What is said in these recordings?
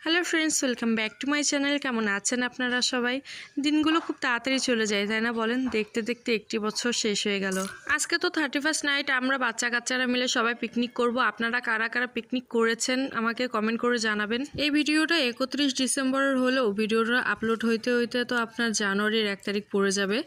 Hello friends, welcome back to my channel. কেমন আছেন আপনারা সবাই? দিনগুলো খুব তাড়াতাড়ি চলে যায়, তাই না বলেন? দেখতে দেখতে একটি বছর শেষ হয়ে গেল। আজকে তো 31st নাইট, আমরা বাচ্চা কাচ্চারা মিলে সবাই পিকনিক করব। আপনারা কারা কারা পিকনিক করেছেন আমাকে কমেন্ট করে জানাবেন। এই ভিডিওটা 31 ডিসেম্বরের হলেও ভিডিওটা আপলোড হইতে হইতে তো আপনার জানুয়ারির 1 তারিখ পড়ে যাবে।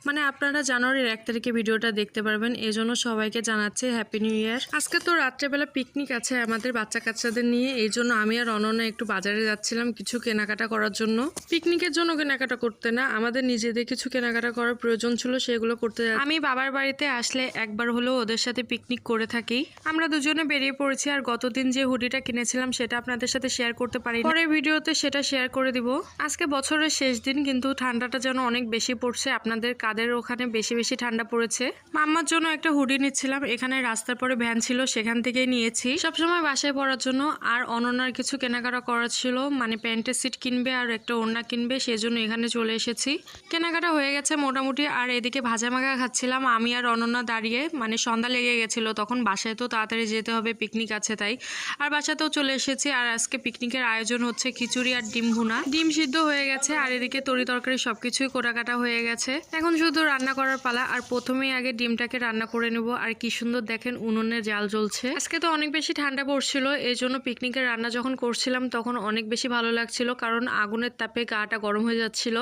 মানে আপনারা জানুয়ারির 1 তারিখে ভিডিওটা দেখতে পারবেন। এই জন্য সবাইকে জানাচ্ছি হ্যাপি নিউ ইয়ার। আজকে তো রাত্রেবেলা পিকনিক আছে আমাদের বাচ্চা কাচ্চাদের নিয়ে, এই জন্য আমি আর অনন্যা একটু বাজারে যাচ্ছিলাম কিছু কেনাকাটা করার জন্য। পিকনিকের জন্য কেনাকাটা করতে না, আমাদের নিজেদের কিছু কেনাকাটা করার প্রয়োজন ছিল, সেগুলো করতে। আমি বাবার বাড়িতে আসলে একবার হলেও ওদের সাথে পিকনিক করে থাকি। আমরা দুজনে বেরিয়ে পড়েছি, আর গতদিন যে হুডিটা কিনেছিলাম সেটা আপনাদের সাথে শেয়ার করতে পারি, পরের ভিডিওতে সেটা শেয়ার করে দিব। আজকে বছরের শেষ দিন, কিন্তু ঠান্ডাটা যেন অনেক বেশি পড়ছে। আপনাদের কাদের ওখানে বেশি বেশি ঠান্ডা পড়েছে? মাম্মার জন্য একটা হুডি নিচ্ছিলাম, এখানে রাস্তার পরে ভ্যান ছিল সেখান থেকেই নিয়েছি সবসময় বাসায় পরার জন্য। আর অনন্যার কিছু কেনাকাটা করার ছিল, মানে প্যান্টের সিট কিনবে আর একটা ওড়না কিনবে, সেজন্য এখানে চলে এসেছি। কেনাকাটা হয়ে গেছে মোটামুটি। আর এদিকে ভাজা মাখা খাচ্ছিলাম আমি আর অনন্যা দাঁড়িয়ে, মানে সন্ধ্যা লেগে গেছিল তখন। বাসায় তো তাড়াতাড়ি যেতে হবে, পিকনিক আছে তাই। আর বাসাতেও চলে এসেছি। আর আজকে পিকনিকের আয়োজন হচ্ছে খিচুড়ি আর ডিম ভুনা। ডিম সিদ্ধ হয়ে গেছে, আর এদিকে তরি তরকারি সবকিছুই কোটাকাটা হয়ে গেছে। এখন শুধু রান্না করার পালা। আর প্রথমেই আগে ডিমটাকে রান্না করে নেব। আর কি সুন্দর দেখেন উনুনে জাল জ্বলছে। আজকে তো অনেক বেশি ঠান্ডা পড়ছিল, এই জন্য পিকনিকের রান্না যখন করছিলাম তখন অনেক বেশি ভালো লাগছিল, কারণ আগুনের তাপে গাটা গরম হয়ে যাচ্ছিল।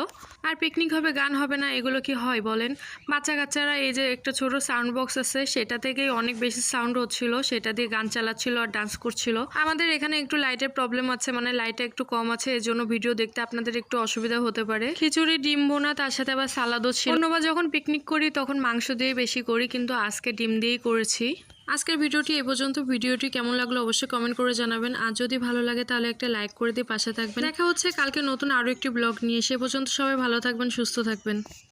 আর পিকনিক হবে গান হবে না, এগুলো কি হয় বলেন? বাচ্চা কাচ্চারা এই যে একটা ছোট সাউন্ড বক্স আছে, সেটা থেকেই অনেক বেশি সাউন্ড হচ্ছিল, সেটা দিয়ে গান চালাচ্ছিল আর ডান্স করছিল। আমাদের এখানে একটু লাইটের প্রবলেম আছে, মানে লাইটটা একটু কম আছে, এর জন্য ভিডিও দেখতে আপনাদের একটু অসুবিধা হতে পারে। খিচুড়ি ডিম বোনা, তার সাথে আবার সালাদও ছিল। অন্যবার যখন পিকনিক করি তখন মাংস দিয়ে বেশি করি, কিন্তু আজকে ডিম দিয়েই করেছি। আজকের ভিডিওটি এ পর্যন্ত। ভিডিওটি কেমন লাগলো অবশ্যই কমেন্ট করে জানাবেন। আর যদি ভালো লাগে তাহলে একটা লাইক করে দিয়ে পাশে থাকবেন। দেখা হচ্ছে কালকে নতুন আরও একটি ব্লগ নিয়ে। সে পর্যন্ত সবাই ভালো থাকবেন, সুস্থ থাকবেন।